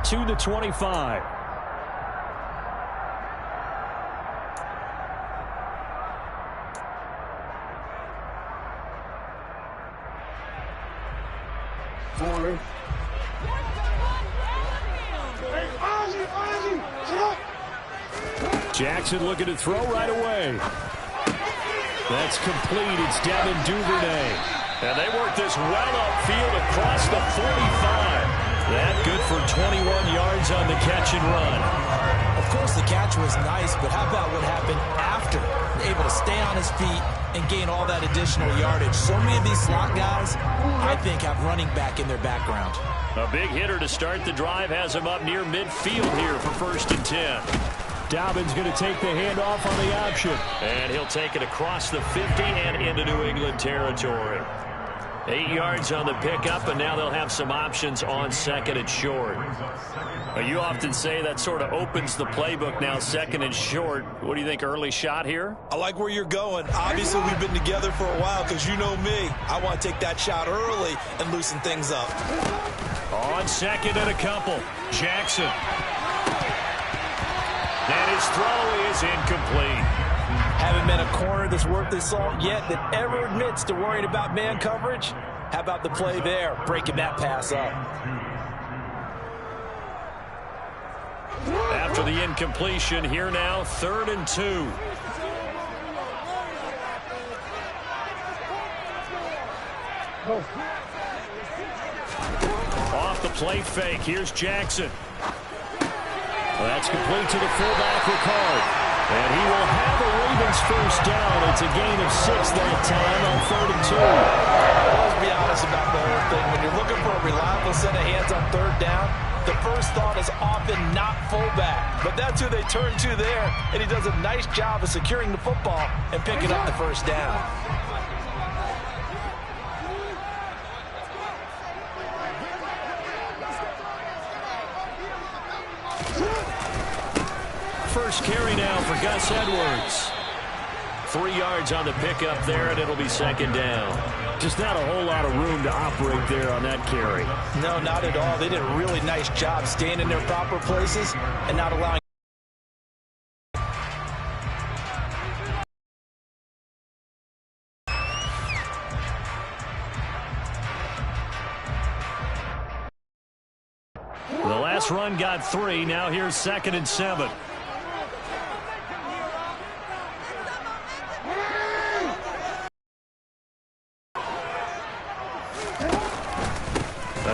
to the 25. Jackson looking to throw right away. That's complete. It's Devin Duvernay. And they work this well upfield across the 45. That good for 21 yards on the catch and run. Of course, the catch was nice, but how about what happened after? Able to stay on his feet and gain all that additional yardage. So many of these slot guys, I think, have running back in their background. A big hitter to start the drive has him up near midfield here for 1st and 10. Dobbins going to take the handoff on the option. And he'll take it across the 50 and into New England territory. 8 yards on the pickup, and now they'll have some options on 2nd and short. You often say that sort of opens the playbook now, 2nd and short. What do you think, early shot here? I like where you're going. Obviously, we've been together for a while because you know me. I want to take that shot early and loosen things up. On 2nd and a couple, Jackson. And his throw is incomplete. Haven't been a corner that's worth his salt yet that ever admits to worrying about man coverage. How about the play there, breaking that pass up? After the incompletion, here now, 3rd and 2. Off the play fake, here's Jackson. That's complete to the fullback, Ricard. And he will have a Ravens first down. It's a gain of 6 that time on 3rd and 2. Let's be honest about the whole thing. When you're looking for a reliable set of hands on 3rd down, the first thought is often not fullback. But that's who they turn to there. And he does a nice job of securing the football and picking up the first down. First carry now for Gus Edwards. 3 yards on the pickup there, and it'll be 2nd down. Just not a whole lot of room to operate there on that carry. No, not at all. They did a really nice job staying in their proper places and not allowing. The last run got 3. Now here's 2nd and 7.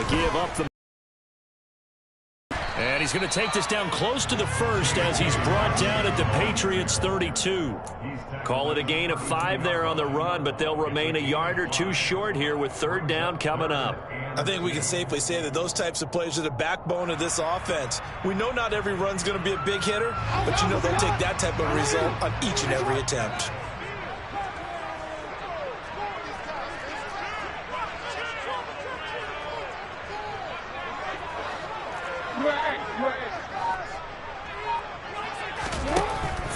Give up the... And he's going to take this down close to the 1st as he's brought down at the Patriots 32. Call it a gain of 5 there on the run, but they'll remain a yard or 2 short here with 3rd down coming up. I think we can safely say that those types of plays are the backbone of this offense. We know not every run's going to be a big hitter, but you know they'll take that type of result on each and every attempt.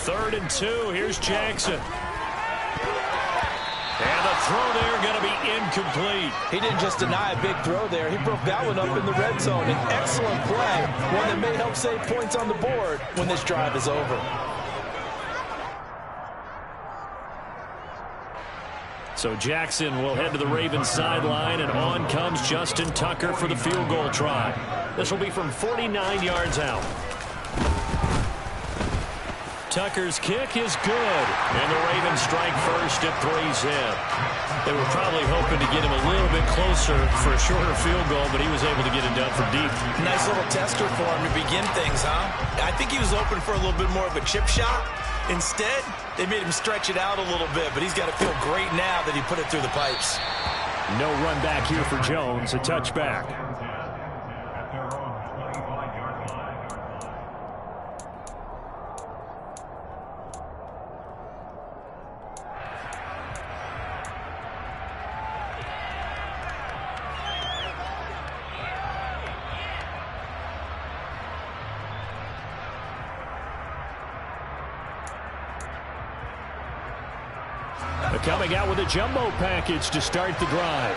Third and 2. Here's Jackson. And the throw there going to be incomplete. He didn't just deny a big throw there. He broke that one up in the red zone. An excellent play. One that may help save points on the board when this drive is over. So Jackson will head to the Ravens sideline, and on comes Justin Tucker for the field goal try. This will be from 49 yards out. Tucker's kick is good, and the Ravens strike first at 3's in. They were probably hoping to get him a little bit closer for a shorter field goal, but he was able to get it done from deep. Nice little tester for him to begin things, huh? I think he was open for a little bit more of a chip shot. Instead, they made him stretch it out a little bit, but he's got to feel great now that he put it through the pipes. No run back here for Jones, a touchback. Coming out with a jumbo package to start the drive.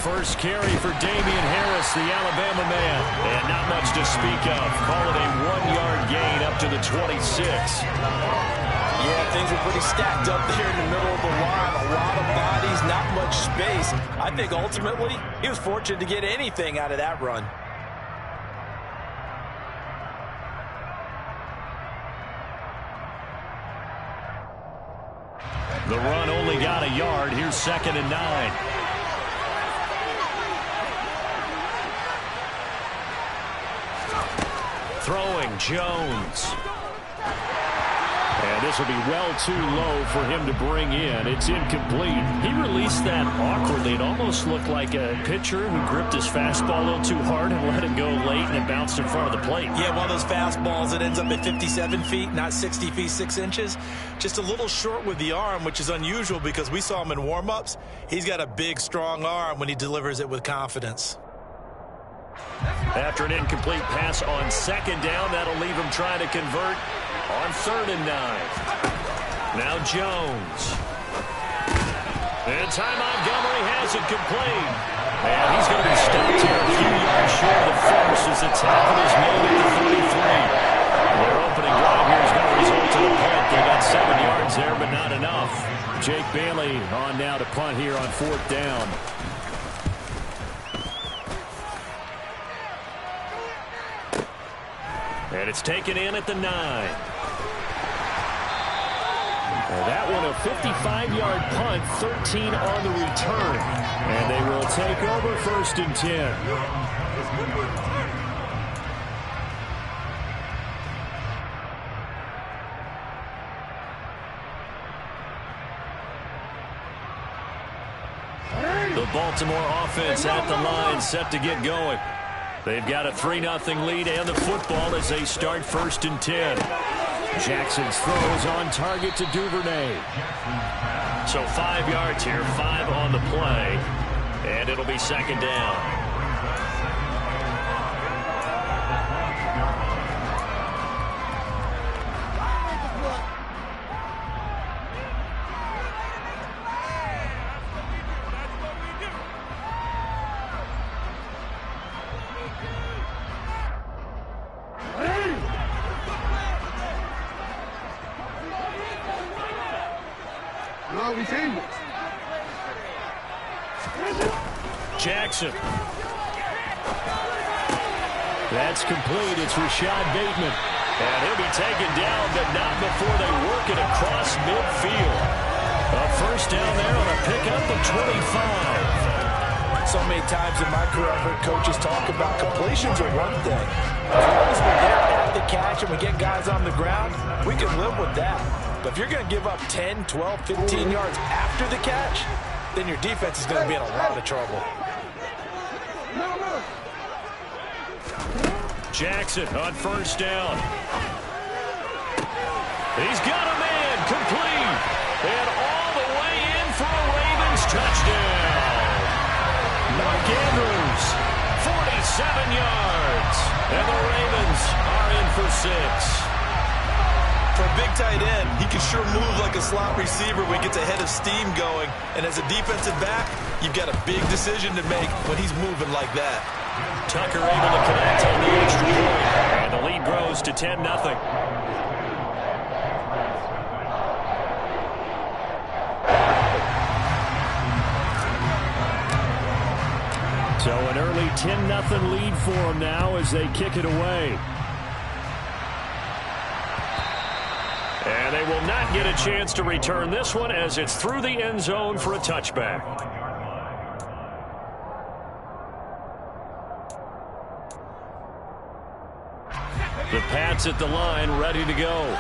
first carry for Damian Harris, the Alabama man. And not much to speak of. Call it a 1-yard gain up to the 26. Yeah, things were pretty stacked up there in the middle of the line. A lot of bodies, not much space. I think ultimately he was fortunate to get anything out of that run. The run only got a yard. Here's 2nd and 9. Throwing Jones. And this will be well too low for him to bring in. It's incomplete. He released that awkwardly. It almost looked like a pitcher who gripped his fastball a little too hard and let it go late, and it bounced in front of the plate. Yeah, one of those fastballs that ends up at 57 feet, not 60 feet, 6 inches. Just a little short with the arm, which is unusual because we saw him in warm-ups. He's got a big, strong arm when he delivers it with confidence. After an incomplete pass on 2nd down, that'll leave him trying to convert on 3rd and 9. Now Jones. And Ty Montgomery has it complete. And he's going to be stopped here a few yards short of the finish as the tackle is made at the 33. Their opening drive here is going to result in a punt. They got 7 yards there, but not enough. Jake Bailey on now to punt here on 4th down. And it's taken in at the 9. That one a 55-yard punt, 13 on the return. And they will take over 1st and 10. The Baltimore offense at the line, set to get going. They've got a 3-0 lead and the football as they start 1st and 10. Jackson's throw is on target to Duvernay. So 5 yards here, 5 on the play, and it'll be 2nd down. Jackson. That's complete. It's Rashad Bateman. And he'll be taken down, but not before they work it across midfield. A 1st down there on a pickup of 25. So many times in my career, I've heard coaches talk about completions are one thing. As long as we're there at the catch and we get guys on the ground, we can live with that. But if you're going to give up 10, 12, 15 yards after the catch, then your defense is going to be in a lot of trouble. Jackson on 1st down. He's got a man complete. And all the way in for a Ravens touchdown. Mark Andrews, 47 yards. And the Ravens are in for 6. For a big tight end, he can sure move like a slot receiver when he gets a head of steam going. And as a defensive back, you've got a big decision to make when he's moving like that. Tucker able to connect on the extra point. And the lead grows to 10-0. So an early 10-0 lead for them now as they kick it away. And they will not get a chance to return this one as it's through the end zone for a touchback. The Pats at the line, ready to go.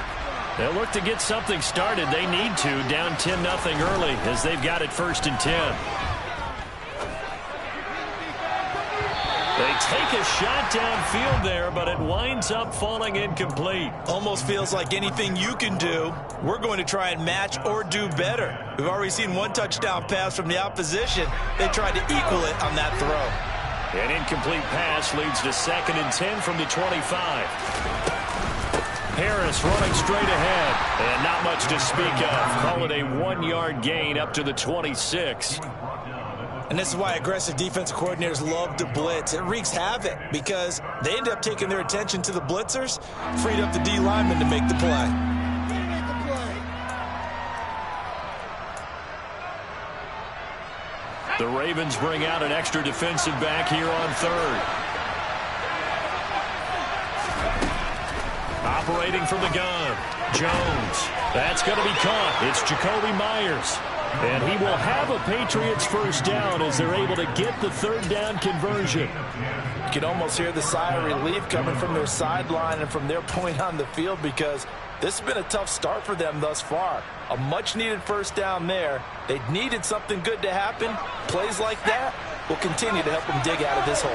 They'll look to get something started. They need to, down 10-0 early as they've got it 1st and 10. They take a shot downfield there, but it winds up falling incomplete. Almost feels like anything you can do, we're going to try and match or do better. We've already seen one touchdown pass from the opposition. They tried to equal it on that throw. An incomplete pass leads to 2nd and 10 from the 25. Harris running straight ahead, and not much to speak of. Call it a 1-yard gain up to the 26. And And this is why aggressive defensive coordinators love to blitz. It wreaks havoc because they end up taking their attention to the blitzers, freed up the D lineman to make the play. The Ravens bring out an extra defensive back here on third. Operating from the gun, Jones. That's going to be caught. It's Jacoby Myers. And he will have a Patriots first down as they're able to get the third down conversion. You can almost hear the sigh of relief coming from their sideline and from their point on the field because this has been a tough start for them thus far. A much-needed first down there. They needed something good to happen. Plays like that will continue to help them dig out of this hole.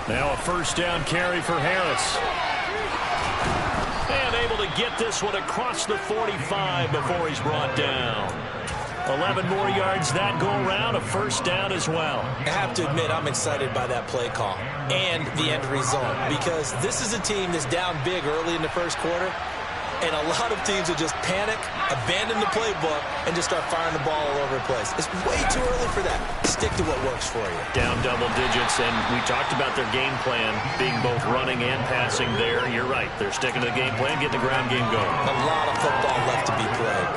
Now a first down carry for Harris. And able to get this one across the 45 before he's brought down. 11 more yards that go around, a first down as well. I have to admit, I'm excited by that play call and the end result because this is a team that's down big early in the first quarter, and a lot of teams will just panic, abandon the playbook, and just start firing the ball all over the place. It's way too early for that. Stick to what works for you. Down double digits, and we talked about their game plan being both running and passing there. You're right. They're sticking to the game plan, getting the ground game going. A lot of football left to be played.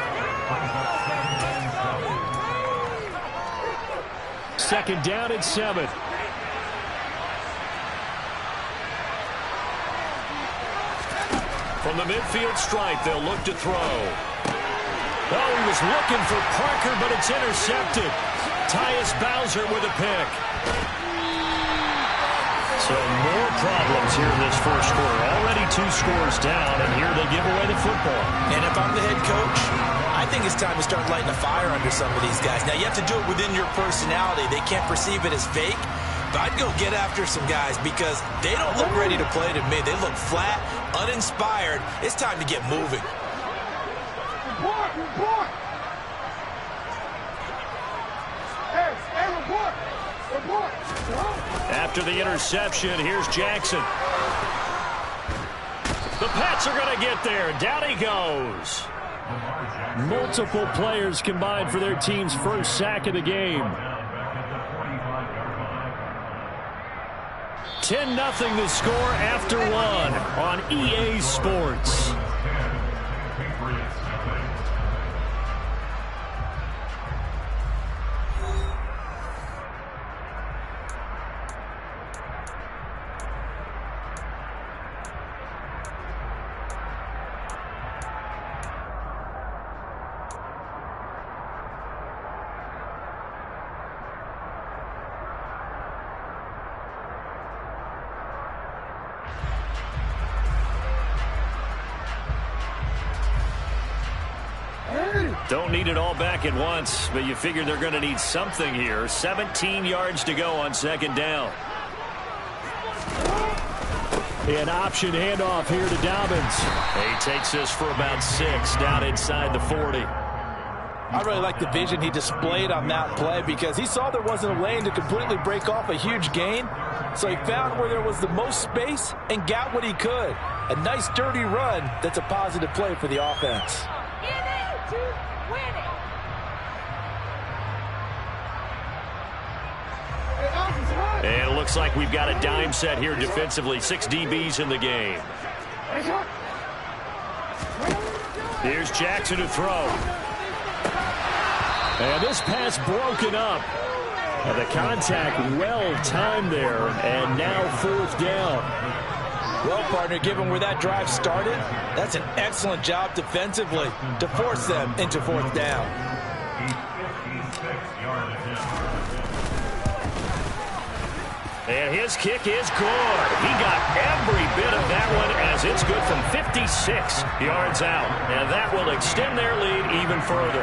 Second down and 7. From the midfield stripe, they'll look to throw. Oh, he was looking for Parker, but it's intercepted. Tyus Bowser with a pick. So more problems here in this first quarter. Already 2 scores down, and here they give away the football. And if I'm the head coach, I think it's time to start lighting a fire under some of these guys. Now, you have to do it within your personality. They can't perceive it as fake. But I'd go get after some guys because they don't look ready to play to me. They look flat, uninspired. It's time to get moving. Report! Report! After the interception, here's Jackson. The Pats are going to get there. Down he goes. Multiple players combined for their team's first sack of the game. 10-0 the score after 1 on EA Sports. Don't need it all back at once, but you figure they're going to need something here. 17 yards to go on second down. An option handoff here to Dobbins. He takes this for about 6 down inside the 40. I really like the vision he displayed on that play because he saw there wasn't a lane to completely break off a huge gain. So he found where there was the most space and got what he could. A nice dirty run that's a positive play for the offense. And it looks like we've got a dime set here defensively. 6 DBs in the game. Here's Jackson to throw. And this pass broken up. And the contact well timed there. And now 4th down. Well, partner, given where that drive started, that's an excellent job defensively to force them into 4th down. And his kick is good. He got every bit of that one as it's good from 56 yards out. And that will extend their lead even further.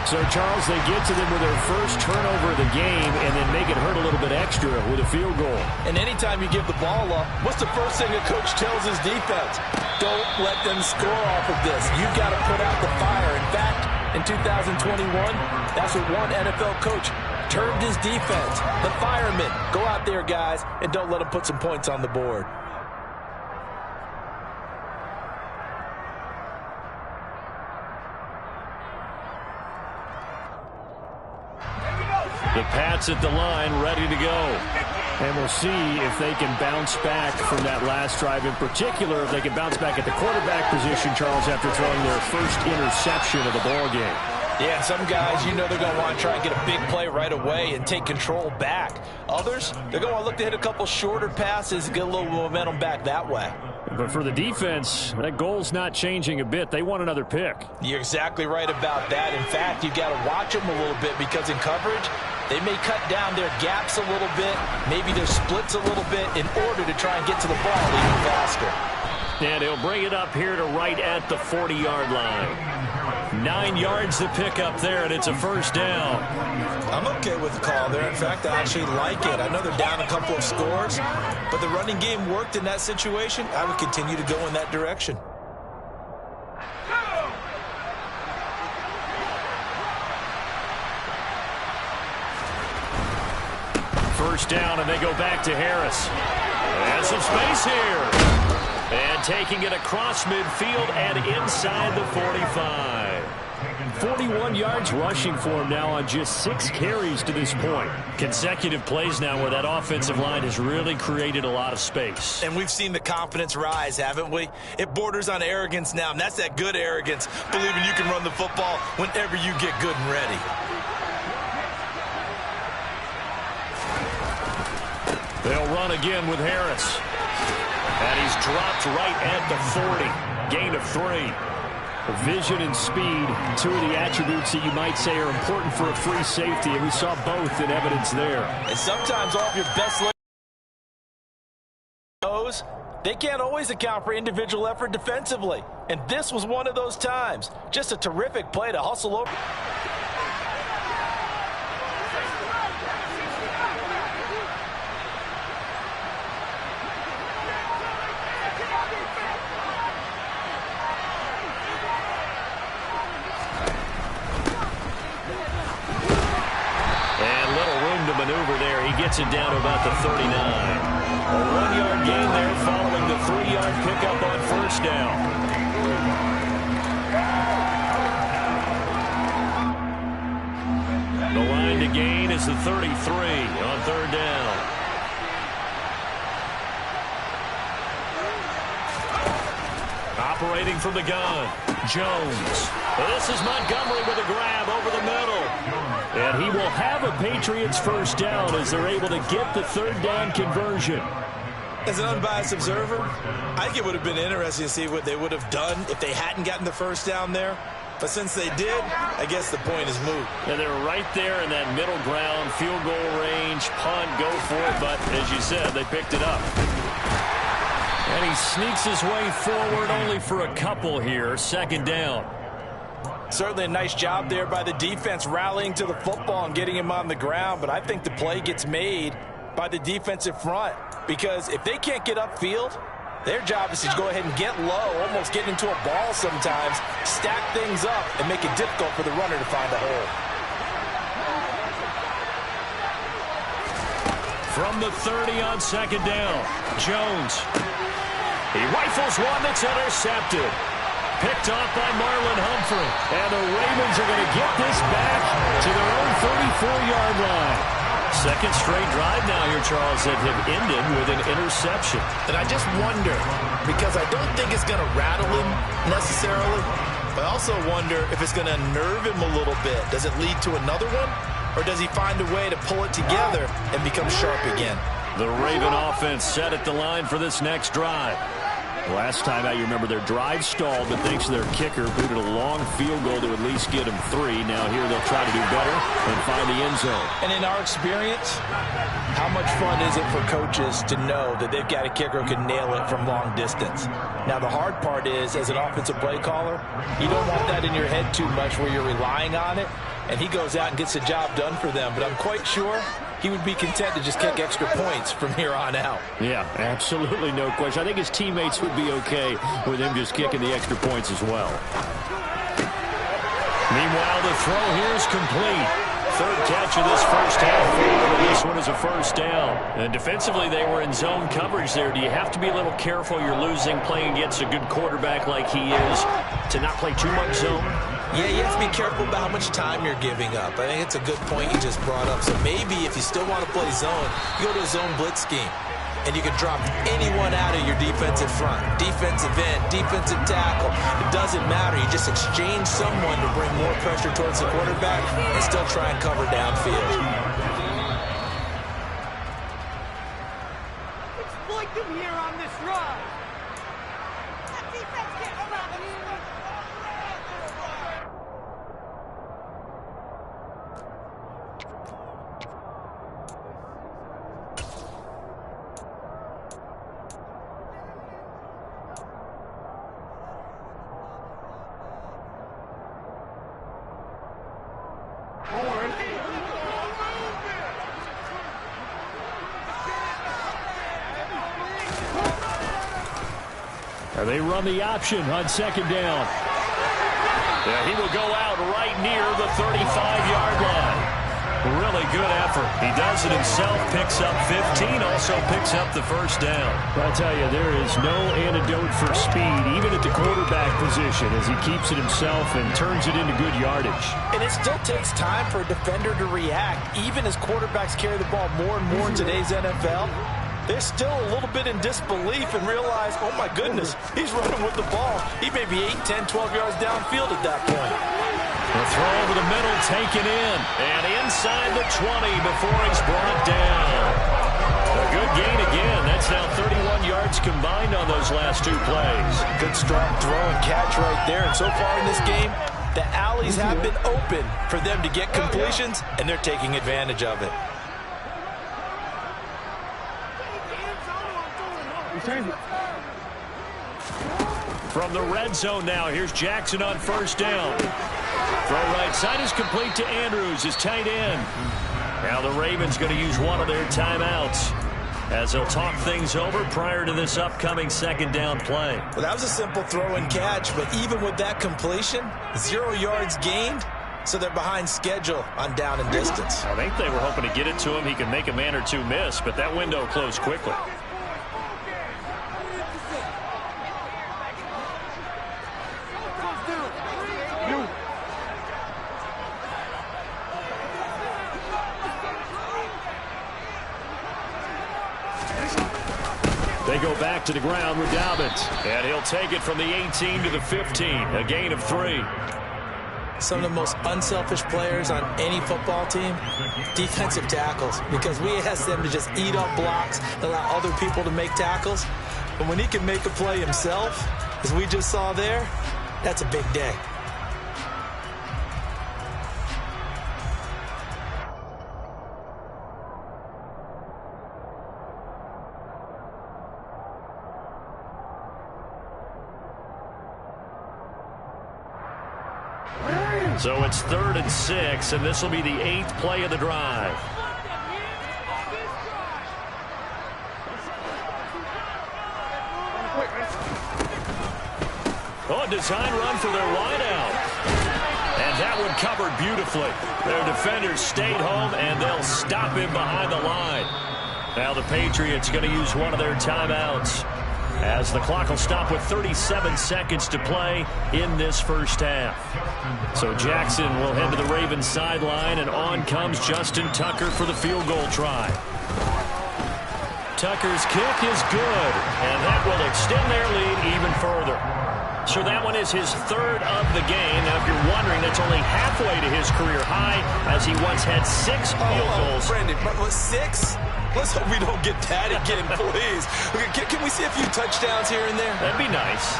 So, Charles, they get to them with their first turnover of the game and then make it hurt a little bit extra with a field goal. And anytime you give the ball up, what's the first thing a coach tells his defense? Don't let them score off of this. You've got to put out the fire. In fact, in 2021, that's what one NFL coach termed his defense. The firemen. Go out there, guys, and don't let them put some points on the board. The Pats at the line, ready to go. And we'll see if they can bounce back from that last drive. In particular, if they can bounce back at the quarterback position, Charles, after throwing their first interception of the ball game. Yeah, some guys, you know they're going to want to try and get a big play right away and take control back. Others, they're going to look to hit a couple shorter passes and get a little momentum back that way. But for the defense, that goal's not changing a bit. They want another pick. You're exactly right about that. In fact, you've got to watch them a little bit because in coverage, they may cut down their gaps a little bit, maybe their splits a little bit in order to try and get to the ball even faster. And he'll bring it up here to right at the 40-yard line. 9 yards to pick up there, and it's a first down. I'm okay with the call there. In fact, I actually like it. I know they're down a couple of scores, but the running game worked in that situation. I would continue to go in that direction. First down, and they go back to Harris. And some space here. And taking it across midfield and inside the 45. 41 yards rushing for him now on just 6 carries to this point. Consecutive plays now where that offensive line has really created a lot of space. And we've seen the confidence rise, haven't we? It borders on arrogance now, and that's that good arrogance, believing you can run the football whenever you get good and ready. They'll run again with Harris. And he's dropped right at the 40. Gain of 3. Vision and speed, 2 of the attributes that you might say are important for a free safety, and we saw both in evidence there. And sometimes all of your best those, they can't always account for individual effort defensively. And this was one of those times. Just a terrific play to hustle over. Maneuver there. He gets it down to about the 39. A 1-yard gain there following the 3-yard pickup on first down. The line to gain is the 33 on third down. Operating from the gun, Jones. This is Montgomery with a grab over the middle. And he will have a Patriots first down as they're able to get the third down conversion. As an unbiased observer, I think it would have been interesting to see what they would have done if they hadn't gotten the first down there. But since they did, I guess the point is moot. And they're right there in that middle ground, field goal range, punt, go for it. But as you said, they picked it up. And he sneaks his way forward only for a couple here. Second down. Certainly a nice job there by the defense rallying to the football and getting him on the ground, but I think the play gets made by the defensive front because if they can't get upfield, their job is to go ahead and get low, almost get into a ball sometimes, stack things up, and make it difficult for the runner to find a hole. From the 30 on second down, Jones. He rifles one that's intercepted. Picked off by Marlon Humphrey. And the Ravens are going to get this back to their own 34-yard line. Second straight drive now here, Charles, that have ended with an interception. And I just wonder, because I don't think it's going to rattle him necessarily, but I also wonder if it's going to nerve him a little bit. Does it lead to another one? Or does he find a way to pull it together and become sharp again? The Raven offense set at the line for this next drive. Last time out, you remember their drive stalled, but thanks to their kicker, booted a long field goal to at least get them 3. Now here they'll try to do better and find the end zone. And in our experience, how much fun is it for coaches to know that they've got a kicker who can nail it from long distance? Now the hard part is, as an offensive play caller, you don't want that in your head too much where you're relying on it, and he goes out and gets the job done for them. But I'm quite sure he would be content to just kick extra points from here on out. Yeah, absolutely no question. I think his teammates would be okay with him just kicking the extra points as well. Meanwhile, the throw here is complete. Third catch of this first half. This one is a first down. And defensively, they were in zone coverage there. Do you have to be a little careful? You're losing playing against a good quarterback like he is to not play too much zone? Yeah, you have to be careful about how much time you're giving up. I think it's a good point you just brought up. So maybe if you still want to play zone, you go to a zone blitz scheme. And you can drop anyone out of your defensive front. Defensive end, defensive tackle. It doesn't matter. You just exchange someone to bring more pressure towards the quarterback and still try and cover downfield. Exploit them here on this run. That defense can't stop them. They run the option on second down. Yeah, he will go out right near the 35-yard line. Really good effort. He does it himself, picks up 15, also picks up the first down. I'll tell you, there is no antidote for speed, even at the quarterback position, as he keeps it himself and turns it into good yardage. And it still takes time for a defender to react, even as quarterbacks carry the ball more and more in today's NFL. They're still a little bit in disbelief and realize, oh my goodness, he's running with the ball. He may be 8, 10, 12 yards downfield at that point. The throw over the middle, taken in, and inside the 20 before he's brought down. A good gain again. That's now 31 yards combined on those last two plays. Good strong throw and catch right there. And so far in this game, the alleys have been open for them to get completions, and they're taking advantage of it. From the red zone now, here's Jackson on first down. Throw right side is complete to Andrews, his tight end. Now the Ravens going to use one of their timeouts as they'll talk things over prior to this upcoming second down play. Well, that was a simple throw and catch, but even with that completion, 0 yards gained, so they're behind schedule on down and distance. I think they were hoping to get it to him. He could make a man or two miss, but that window closed quickly. They go back to the ground with Dobbins. And he'll take it from the 18 to the 15. A gain of 3. Some of the most unselfish players on any football team, defensive tackles, because we ask them to just eat up blocks, allow other people to make tackles. But when he can make a play himself, as we just saw there, that's a big day. So it's 3rd and 6, and this will be the 8th play of the drive. Oh, a design run for their wideout. And that one covered beautifully. Their defenders stayed home, and they'll stop him behind the line. Now the Patriots going to use one of their timeouts, as the clock will stop with 37 seconds to play in this first half. So Jackson will head to the Ravens sideline, and on comes Justin Tucker for the field goal try. Tucker's kick is good, and that will extend their lead even further. So that one is his 3rd of the game. Now, if you're wondering, that's only halfway to his career high, as he once had 6 field goals. Brandon, 6? Let's hope we don't get that again, please. Okay, can we see a few touchdowns here and there? That'd be nice.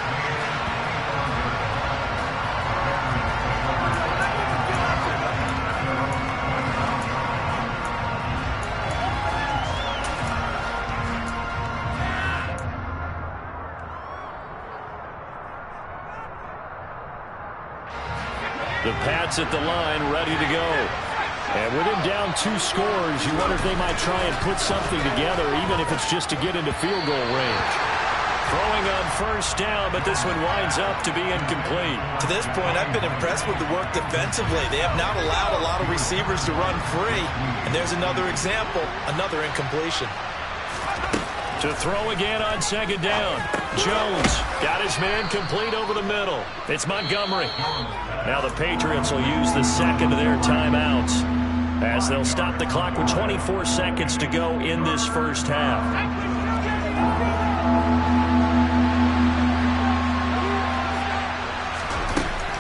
The Pats at the line, ready to go. And with him down 2 scores, you wonder if they might try and put something together, even if it's just to get into field goal range. Throwing on first down, but this one winds up to be incomplete. To this point, I've been impressed with the work defensively. They have not allowed a lot of receivers to run free. And there's another example, another incompletion. To throw again on second down. Jones got his man complete over the middle. It's Montgomery. Now the Patriots will use the second of their timeouts as they'll stop the clock with 24 seconds to go in this first half.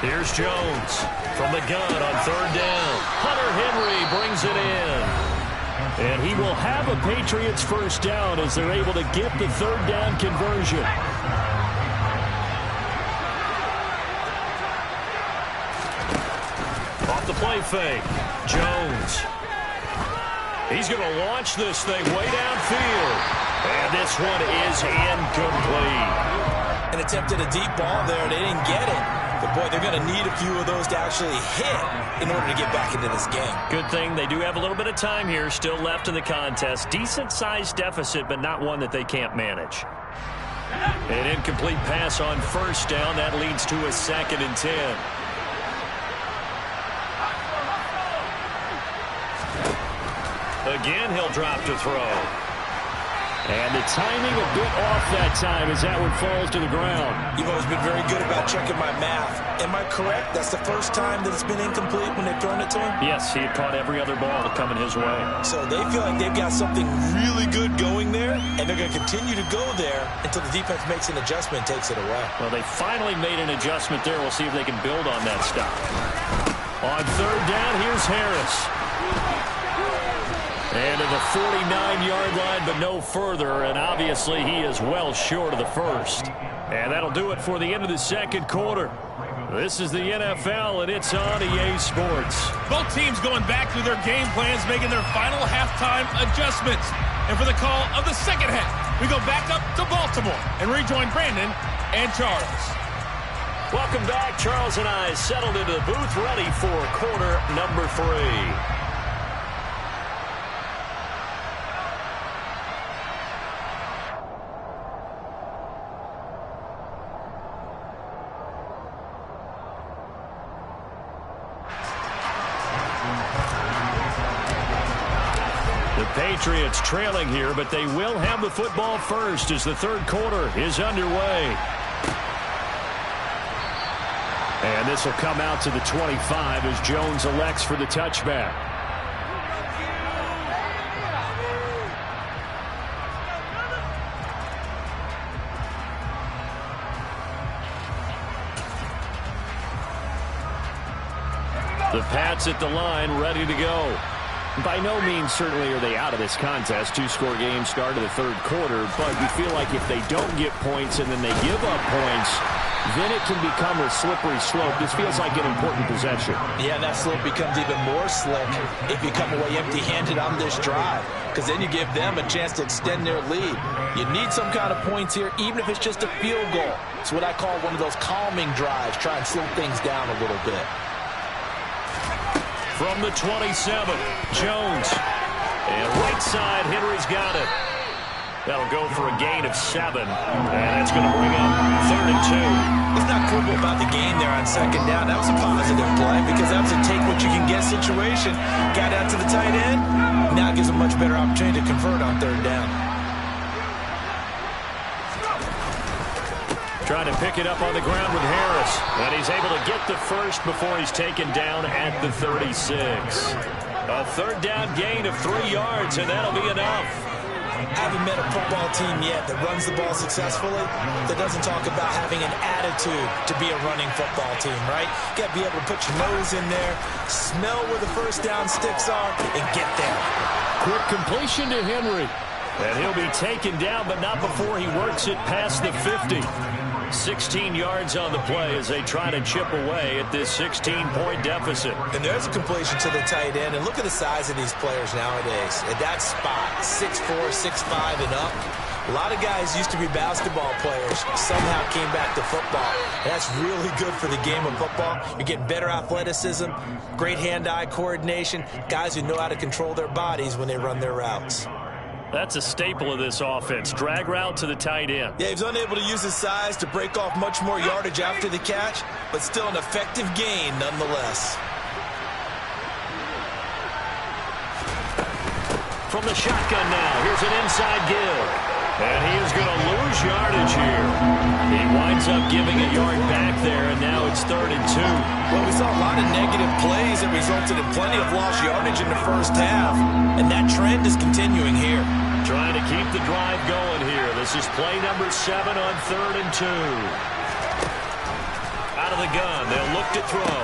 Here's Jones from the gun on third down. Hunter Henry brings it in. And he will have a Patriots first down as they're able to get the third down conversion. Off the play fake. Jones. He's going to launch this thing way downfield. And this one is incomplete. And attempted a deep ball there. They didn't get it. But, boy, they're going to need a few of those to actually hit in order to get back into this game. Good thing they do have a little bit of time here still left in the contest. Decent-sized deficit, but not one that they can't manage. An incomplete pass on first down. That leads to a 2nd and 10. Again, he'll drop to throw. And the timing a bit off that time as that one falls to the ground. You've always been very good about checking my math. Am I correct? That's the first time that it's been incomplete when they've thrown it to him? Yes, he had caught every other ball coming his way. So they feel like they've got something really good going there, and they're going to continue to go there until the defense makes an adjustment and takes it away. Well, they finally made an adjustment there. We'll see if they can build on that stop. On third down, here's Harris. And to the 49-yard line, but no further. And obviously, he is well short of the first. And that'll do it for the end of the second quarter. This is the NFL, and it's on EA Sports. Both teams going back through their game plans, making their final halftime adjustments. And for the call of the second half, we go back up to Baltimore and rejoin Brandon and Charles. Welcome back. Charles and I settled into the booth, ready for quarter number 3. Patriots trailing here, but they will have the football first as the third quarter is underway. And this will come out to the 25 as Jones elects for the touchback. The Pats at the line, ready to go. By no means certainly are they out of this contest. Two-score game start of the third quarter, but you feel like if they don't get points and then they give up points, then it can become a slippery slope. This feels like an important possession. Yeah, that slope becomes even more slick if you come away empty-handed on this drive, because then you give them a chance to extend their lead. You need some kind of points here, even if it's just a field goal. It's what I call one of those calming drives, try and slow things down a little bit. From the 27, Jones. And right side, Henry's got it. That'll go for a gain of 7. And that's going to bring up 3rd and 2. Let's not quibble about the gain there on second down. That was a positive play because that was a take-what-you-can-get situation. Got out to the tight end. Now it gives a much better opportunity to convert on third down. Trying to pick it up on the ground with Harris. And he's able to get the first before he's taken down at the 36. A third down gain of 3 yards, and that'll be enough. I haven't met a football team yet that runs the ball successfully that doesn't talk about having an attitude to be a running football team, right? You got to be able to put your nose in there, smell where the first down sticks are, and get there. Quick completion to Henry. And he'll be taken down, but not before he works it past the 50. 16 yards on the play as they try to chip away at this 16-point deficit. And there's a completion to the tight end. And look at the size of these players nowadays. At that spot, 6'4", 6'5", and up. A lot of guys used to be basketball players, somehow came back to football. And that's really good for the game of football. You're getting better athleticism, great hand-eye coordination, guys who know how to control their bodies when they run their routes. That's a staple of this offense. Drag route to the tight end. Yeah, he's unable to use his size to break off much more yardage after the catch, but still an effective gain nonetheless. From the shotgun now, here's an inside give. And he is going to lose yardage here. He winds up giving a yard back there, and now it's 3rd and 2. Well, we saw a lot of negative plays that resulted in plenty of lost yardage in the first half, and that trend is continuing here. Trying to keep the drive going here. This is play number 7 on 3rd and 2. Out of the gun, they'll look to throw.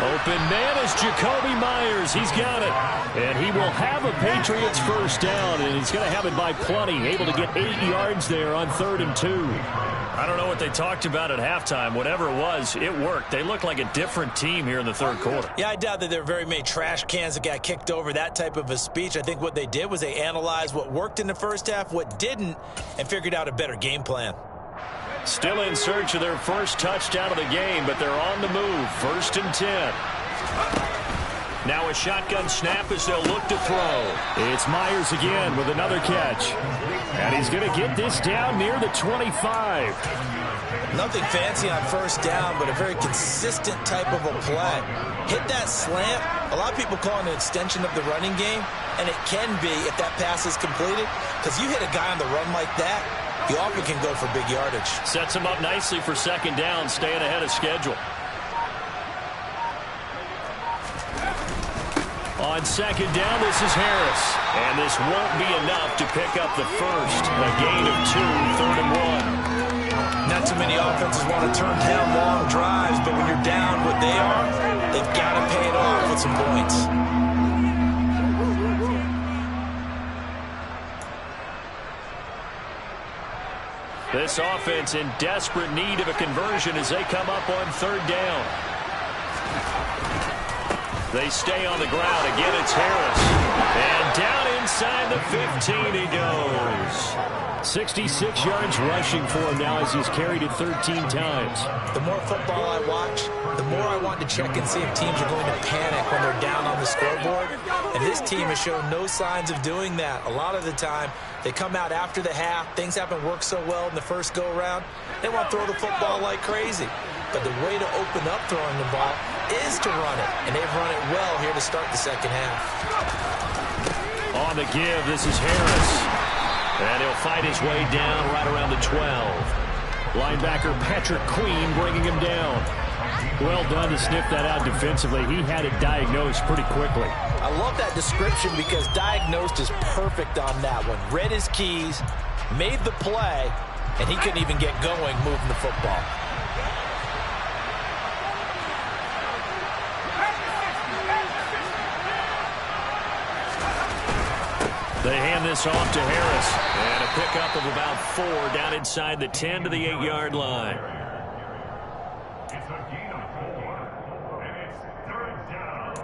Open man is Jacoby Myers. He's got it. And he will have a Patriots first down, and he's going to have it by plenty. Able to get 8 yards there on 3rd and 2. I don't know what they talked about at halftime. Whatever it was, it worked. They look like a different team here in the 3rd quarter. Yeah, I doubt that there are very many trash cans that got kicked over, that type of a speech. I think what they did was they analyzed what worked in the first half, what didn't, and figured out a better game plan. Still in search of their first touchdown of the game, but they're on the move. 1st and 10. Now a shotgun snap as they'll look to throw. It's Myers again with another catch. And he's going to get this down near the 25. Nothing fancy on first down, but a very consistent type of a play. Hit that slant. A lot of people call it an extension of the running game, and it can be if that pass is completed, because you hit a guy on the run like that, you often can go for big yardage. Sets him up nicely for 2nd down, staying ahead of schedule. On 2nd down, this is Harris. And this won't be enough to pick up the first. A gain of 2, 3rd and 1. Not too many offenses want to turn down long drives, but when you're down what they are, they've got to pay it off with some points. This offense in desperate need of a conversion as they come up on 3rd down. They stay on the ground. Again, it's Harris. And down inside the 15 he goes. 66 yards rushing for him now as he's carried it 13 times. The more football I watch, the more I want to check and see if teams are going to panic when they're down on the scoreboard. And this team has shown no signs of doing that. A lot of the time, they come out after the half. Things haven't worked so well in the first go-around. They want to throw the football like crazy. But the way to open up throwing the ball is to run it. And they've run it well here to start the second half. On the give, this is Harris. And he'll fight his way down right around the 12. Linebacker Patrick Queen bringing him down. Well done to sniff that out defensively. He had it diagnosed pretty quickly. I love that description because diagnosed is perfect on that one. Read his keys, made the play, and he couldn't even get going moving the football. They hand this off to Harris. And a pickup of about 4 down inside the 10 to the 8-yard line. It's a gain of 4, and it's 3rd down.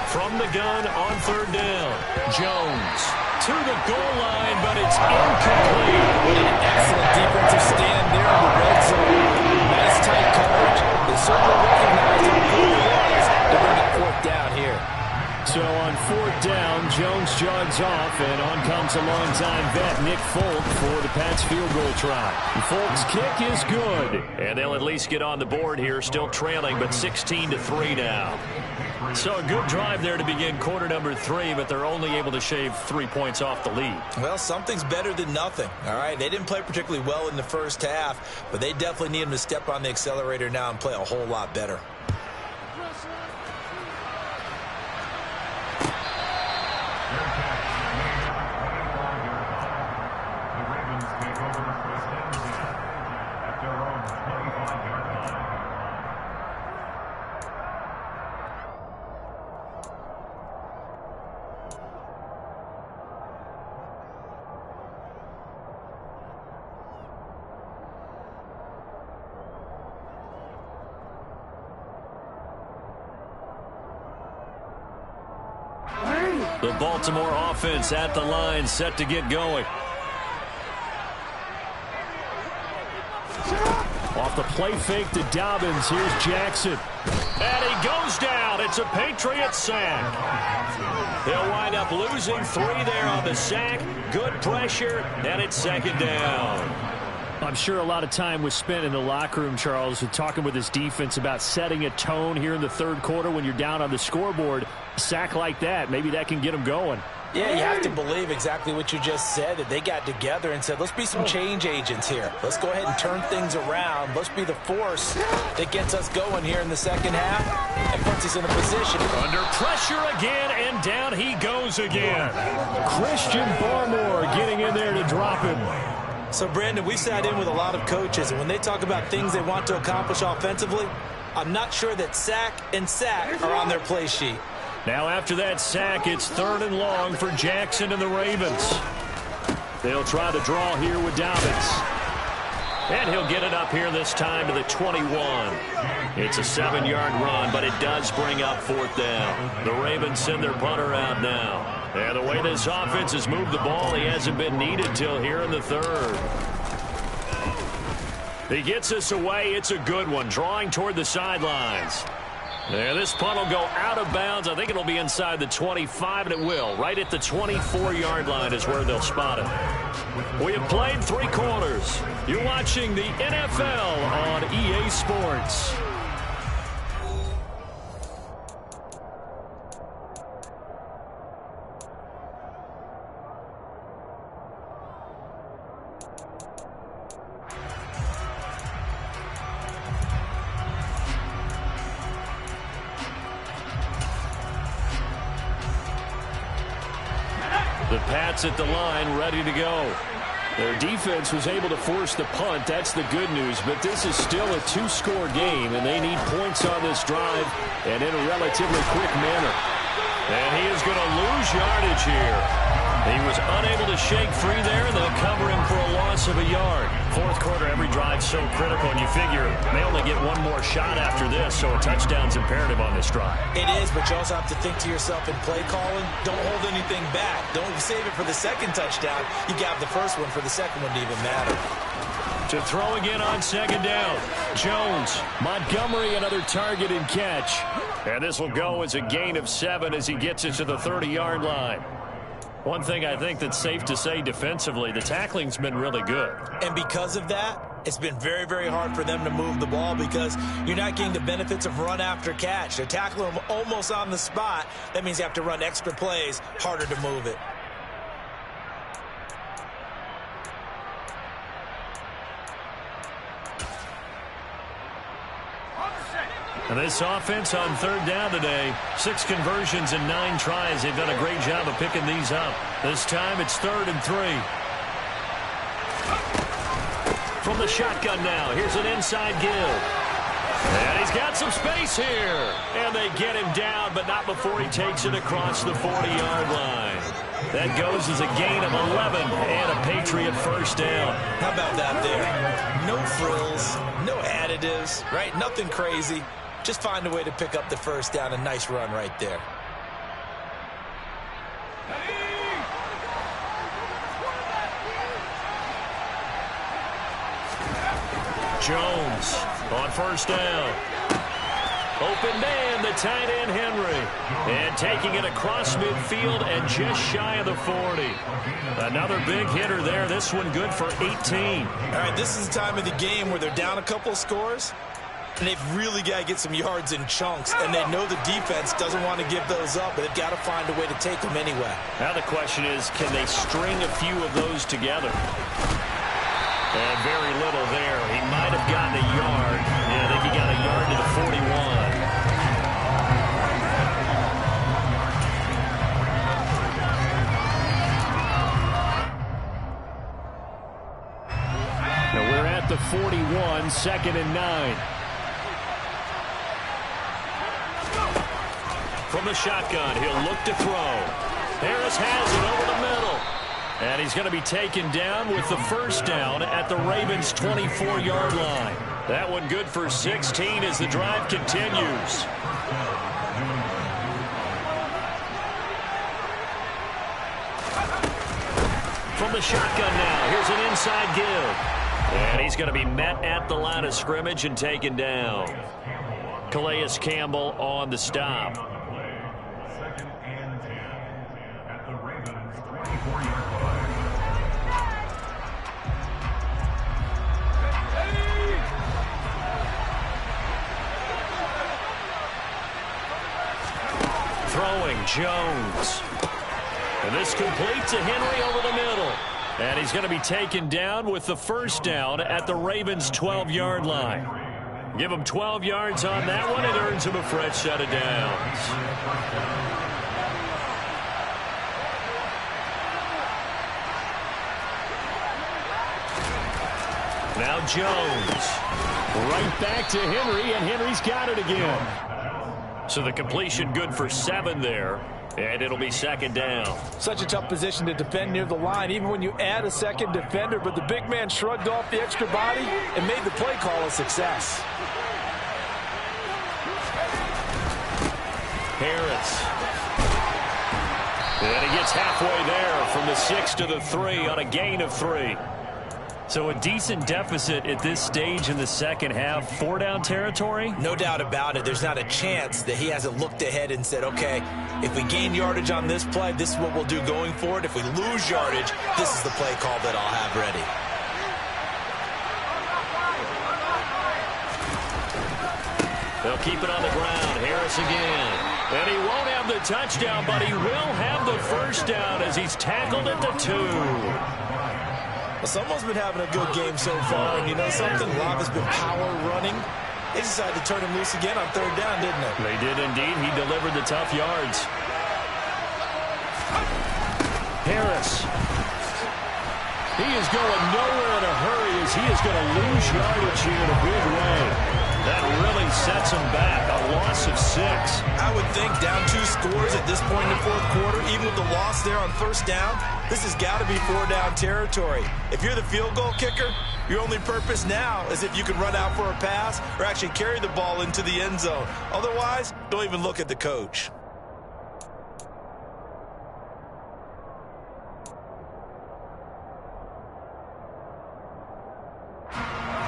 From the gun on 3rd down. Jones to the goal line, but it's incomplete. An excellent defensive stand there in the red zone. Nice tight coverage. They certainly recognized how important it was to bring it 4th down here. So on 4th down, Jones jogs off, and on comes a longtime vet, Nick Folk, for the Pats field goal try. Folk's kick is good. And they'll at least get on the board here, still trailing, but 16-3 now. So a good drive there to begin quarter number 3, but they're only able to shave 3 points off the lead. Well, something's better than nothing, all right? They didn't play particularly well in the first half, but they definitely need them to step on the accelerator now and play a whole lot better. The Baltimore offense at the line, set to get going. Off the play fake to Dobbins. Here's Jackson. And he goes down. It's a Patriot sack. They'll wind up losing 3 there on the sack. Good pressure, and it's 2nd down. I'm sure a lot of time was spent in the locker room, Charles, talking with his defense about setting a tone here in the 3rd quarter when you're down on the scoreboard. A sack like that, maybe that can get them going. Yeah, you have to believe exactly what you just said, that they got together and said, let's be some change agents here. Let's go ahead and turn things around. Let's be the force that gets us going here in the 2nd half and puts us in a position. Under pressure again, and down he goes again. Christian Barmore getting in there to drop him. So, Brandon, we sat in with a lot of coaches, and when they talk about things they want to accomplish offensively, I'm not sure that sack and sack are on their play sheet. Now after that sack, it's 3rd and long for Jackson and the Ravens. They'll try to draw here with Dobbins. And he'll get it up here this time to the 21. It's a 7-yard run, but it does bring up 4th down. The Ravens send their punter out now. And the way this offense has moved the ball, he hasn't been needed till here in the 3rd. He gets us away. It's a good one, drawing toward the sidelines. And this punt will go out of bounds. I think it'll be inside the 25, and it will. Right at the 24-yard line is where they'll spot it. We have played 3 quarters. You're watching the NFL on EA Sports. The Pats at the line, ready to go. Their defense was able to force the punt. That's the good news. But this is still a 2-score game, and they need points on this drive and in a relatively quick manner. And he is going to lose yardage here. He was unable to shake free there, and they'll cover him for a loss of a yard. 4th quarter, every drive's so critical, and you figure they only get one more shot after this, so a touchdown's imperative on this drive. It is, but you also have to think to yourself in play calling, don't hold anything back. Don't save it for the 2nd touchdown. You got the 1st one for the 2nd one to even matter. To throw again on 2nd down. Jones. Montgomery, another target and catch. And this will go as a gain of 7 as he gets it to the 30-yard line. One thing I think that's safe to say defensively, the tackling's been really good. And because of that, it's been very, very hard for them to move the ball because you're not getting the benefits of run after catch. They're tackling them almost on the spot. That means you have to run extra plays, harder to move it. And this offense on 3rd down today, 6 conversions and 9 tries. They've done a great job of picking these up. This time it's 3rd and 3. From the shotgun now, here's an inside give. And he's got some space here. And they get him down, but not before he takes it across the 40-yard line. That goes as a gain of 11 and a Patriot 1st down. How about that there? No frills, no additives, right? Nothing crazy. Just find a way to pick up the 1st down. A nice run right there. Jones on 1st down. Open man, the tight end Henry. And taking it across midfield and just shy of the 40. Another big hitter there. This one good for 18. All right, this is the time of the game where they're down a couple of scores. And they've really got to get some yards in chunks. And they know the defense doesn't want to give those up, but they've got to find a way to take them anyway. Now the question is, can they string a few of those together? And very little there. He might have gotten a yard. Yeah, I think he got a yard to the 41. Now we're at the 41, 2nd and 9. From the shotgun, he'll look to throw. Harris has it over the middle. And he's going to be taken down with the 1st down at the Ravens' 24-yard line. That one good for 16 as the drive continues. From the shotgun now, here's an inside give. And he's going to be met at the line of scrimmage and taken down. Calais Campbell on the stop. Second and 10 at the Ravens 24-yard line. Throwing Jones. And this complete to Henry over the middle. And he's going to be taken down with the first down at the Ravens' 12-yard line. Give him 12 yards on that one. It earns him a fresh set of downs. Now Jones. Right back to Henry, and Henry's got it again. So the completion good for 7 there. And it'll be second down. Such a tough position to defend near the line, even when you add a second defender. But the big man shrugged off the extra body and made the play call a success. Harris. And he gets halfway there from the 6 to the 3 on a gain of 3. So a decent deficit at this stage in the second half. 4-down territory? No doubt about it. There's not a chance that he hasn't looked ahead and said, okay, if we gain yardage on this play, this is what we'll do going forward. If we lose yardage, this is the play call that I'll have ready. They'll keep it on the ground. Harris again. And he won't have the touchdown, but he will have the first down as he's tackled at the 2. Well, someone's been having a good game so far, and you know something? Rob has been power running. They decided to turn him loose again on third down, didn't they? They did indeed. He delivered the tough yards. Harris. He is going nowhere in a hurry as he is going to lose yardage here in a big way. That really sets him back. A loss of 6. I would think down 2 scores at this point in the fourth quarter, even with the loss there on first down, this has got to be 4-down territory. If you're the field goal kicker, your only purpose now is if you can run out for a pass or actually carry the ball into the end zone. Otherwise, don't even look at the coach.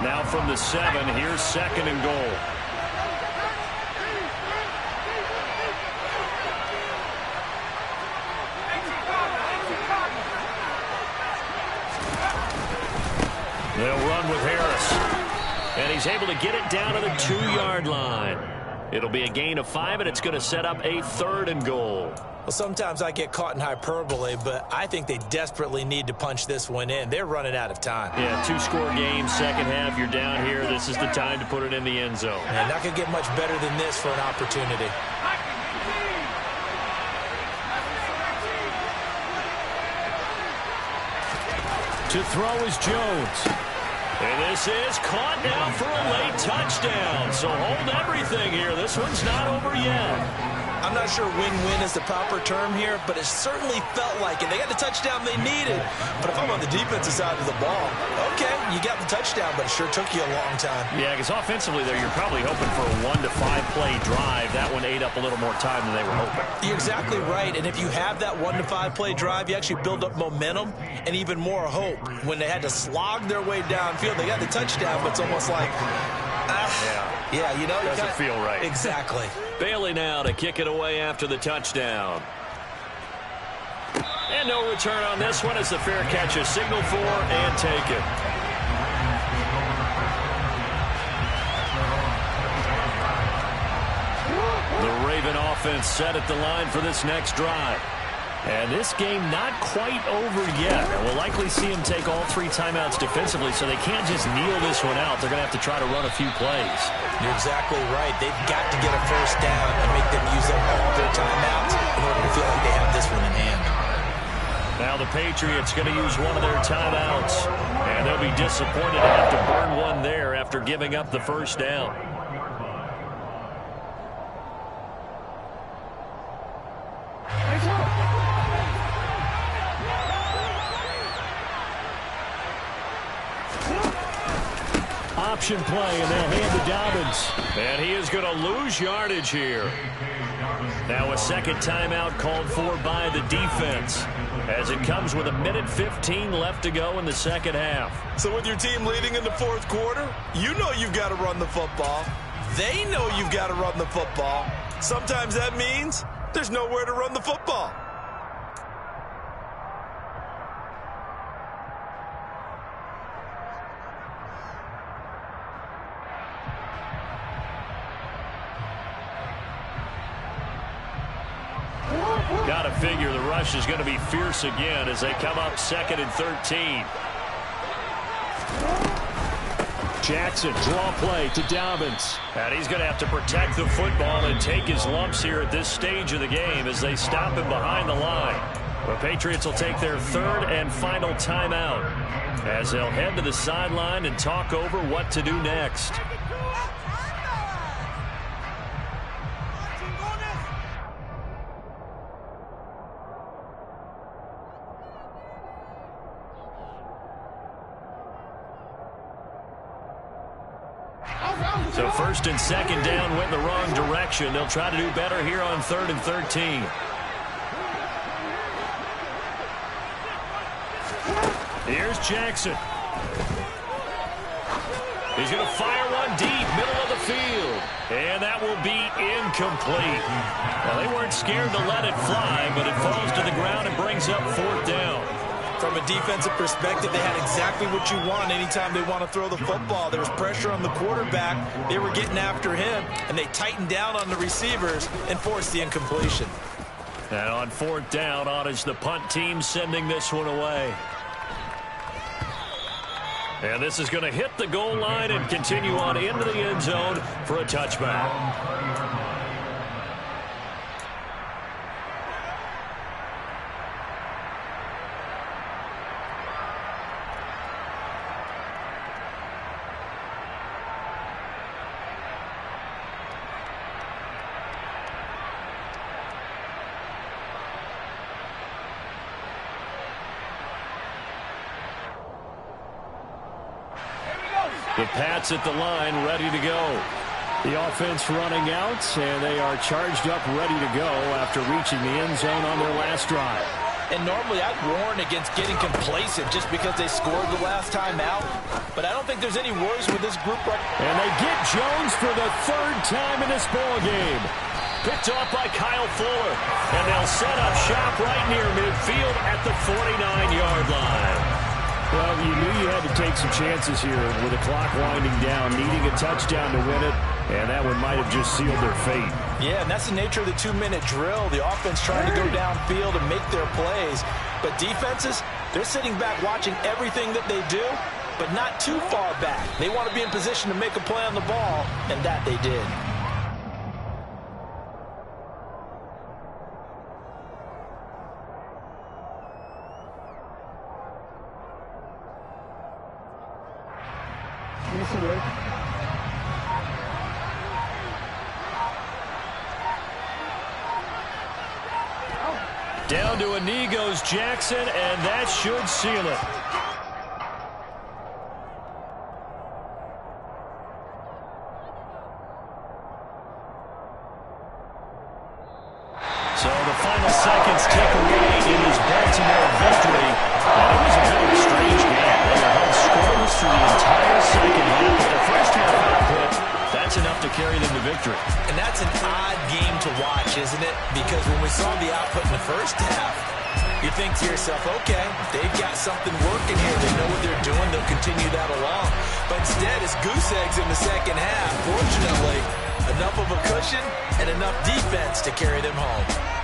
Now from the 7, here's second and goal. They'll run with Harris. And he's able to get it down to the 2-yard line. It'll be a gain of 5, and it's going to set up a 3rd and goal. Well, sometimes I get caught in hyperbole, but I think they desperately need to punch this one in. They're running out of time. Yeah, 2-score game, second half. You're down here. This is the time to put it in the end zone. And not going to get much better than this for an opportunity. To throw is Jones. And this is caught now for a late touchdown. So hold everything here. This one's not over yet. I'm not sure win-win is the proper term here, but it certainly felt like it. They got the touchdown they needed. But if I'm on the defensive side of the ball, okay, you got the touchdown, but it sure took you a long time. Yeah, because offensively there, you're probably hoping for a 1 to 5 play drive. That one ate up a little more time than they were hoping. You're exactly right. And if you have that 1 to 5 play drive, you actually build up momentum and even more hope. When they had to slog their way downfield, they got the touchdown, but it's almost like, yeah, you know, doesn't feel right. Exactly. Bailey now to kick it away after the touchdown. And no return on this one as the fair catch is signaled for and taken. The Raven offense set at the line for this next drive. And this game not quite over yet. And we'll likely see him take all 3 timeouts defensively, so they can't just kneel this one out. They're going to have to try to run a few plays. You're exactly right. They've got to get a first down and make them use up all their timeouts in order to feel like they have this one in hand. Now the Patriots going to use one of their timeouts. And they'll be disappointed to have to burn one there after giving up the first down. option play, and they'll hand to Dobbins. And he is going to lose yardage here. Now a second timeout called for by the defense, as it comes with 1:15 left to go in the second half. So with your team leading in the fourth quarter, you know you've got to run the football. They know you've got to run the football. Sometimes that means there's nowhere to run the football. Got to figure the rush is going to be fierce again as they come up 2nd and 13. Jackson, draw play to Dobbins. And he's going to have to protect the football and take his lumps here at this stage of the game as they stop him behind the line. The Patriots will take their third and final timeout as they'll head to the sideline and talk over what to do next. So 1st and 2nd down went in the wrong direction. They'll try to do better here on 3rd and 13. Here's Jackson. He's going to fire one deep, middle of the field. And that will be incomplete. Now, they weren't scared to let it fly, but it falls to the ground and brings up 4th down. From a defensive perspective, they had exactly what you want anytime they want to throw the football. There was pressure on the quarterback. They were getting after him, and they tightened down on the receivers and forced the incompletion. And on 4th down, on is the punt team sending this one away. And this is going to hit the goal line and continue on into the end zone for a touchback. The Pats at the line, ready to go. The offense running out, and they are charged up, ready to go after reaching the end zone on their last drive. And normally I'd warn against getting complacent just because they scored the last time out. But I don't think there's any worries with this group right now. And they get Jones for the 3rd time in this ball game. Picked off by Kyle Fuller. And they'll set up shop right near midfield at the 49-yard line. Well, you knew you had to take some chances here with the clock winding down, needing a touchdown to win it, and that one might have just sealed their fate. Yeah, and that's the nature of the 2-minute drill. The offense trying to go downfield and make their plays. But defenses, they're sitting back watching everything that they do, but not too far back. They want to be in position to make a play on the ball, and that they did. Down to a knee goes Jackson, and that should seal it. So the final seconds tick away in this Baltimore victory. And it was a bit of a strange game. They were held scoreless through the entire second half. But their first half output, that's enough to carry them to victory. And that's an odd game to watch, isn't it? Because when we saw the output in the first half, you think to yourself, okay, they've got something working here. They know what they're doing. They'll continue that along. But instead, it's goose eggs in the second half. Fortunately, enough of a cushion and enough defense to carry them home.